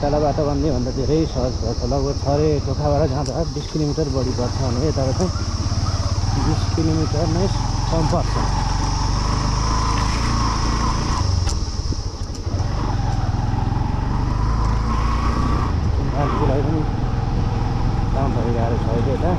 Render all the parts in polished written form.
तल बाटो भन्ने भन्दा धेरै सहज पर्छ। लगभग छरे टोखाबाट जाँदा 20 किलोमिटर बढी पर्छ भने यताबाट चाहिँ 20 किलोमिटर नै कम पर्छ। मान्छेलाई पनि काम भइरहेको छ अहिले यता।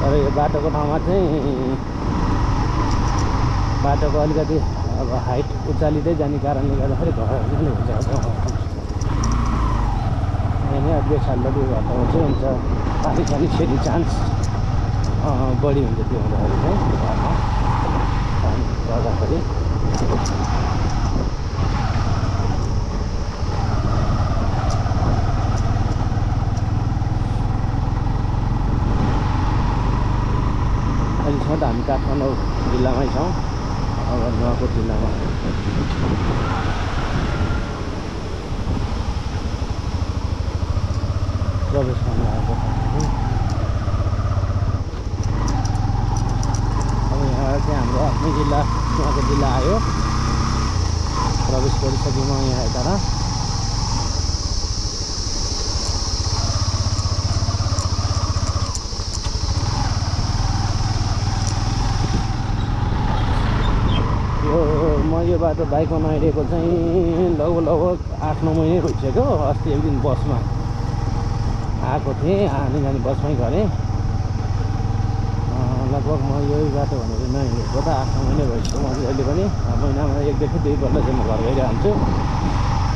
तर यो बाटोको ठाउँमा चाहिँ बाटोको अलिकति अब हाइट उचालिँदै जाने कारणले गर्दाखेरि घरहरू पनि हुन्छ। यहाँ नै अझै सालबडी घटाउ चाहिँ हुन्छ, पानी पनि फेरि चान्स बढी हुन्छ। त्यो हुँदाखेरि चाहिँ घरमा पानी पर्दाखेरि अहिलेसम्म त हामी काठमाडौँ जिल्लामै छौँ। अब नुवाकोट जिल्लामा प्रवेश गर्न आएको। अब यहाँ चाहिँ हाम्रो आफ्नै जिल्ला नुवाकोट जिल्ला आयो। प्रवेश गरिसक्यौँ म यहाँ यता। म यो बाटो बाइकमा नहिँडेको चाहिँ लगभग 8-9 महिनै भइसक्यो। अस्ति एक दिन बसमा आएको थिएँ, आने जाने बसमै गरेँ। लगभग म यही बाटो भनेर नहिँडेको त 8-9 महिनै भइसक्यो। म अहिले पनि महिनामा 1देखि 2 पल्ट चाहिँ म घर गइरहन्छु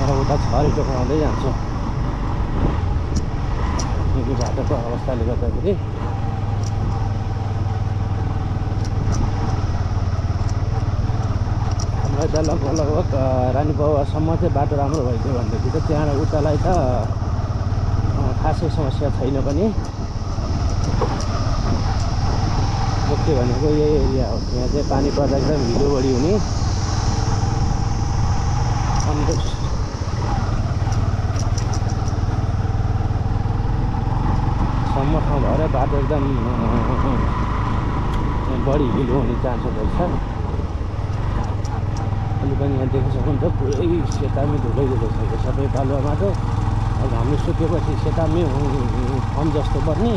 र उता छरे टोका आउँदै जान्छु। यो बाटोको अवस्थाले गर्दाखेरि यता लगभग रानीपावासम्म चाहिँ बाटो राम्रो भइदियो भनेदेखि त त्यहाँ उतालाई त खासै समस्या छैन पनि। मुख्य भनेको यही एरिया हो। यहाँ चाहिँ पानी पर्दा एकदम हिलो बढी हुने अनि सम्म ठाउँ भएर बाटो एकदम बढी हिलो हुने चान्सेस रहेछ। अहिले पनि यहाँ देख्न सक्नुहुन्छ पुरै सेतामी धुलै धुलो छ सबै बालुवामा त। अब घामले सुकेपछि सेतामी फर्म जस्तो पर्ने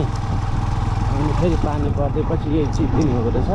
अनि फेरि पानी पर्दैपछि यही चिप्लिने हुँदो रहेछ।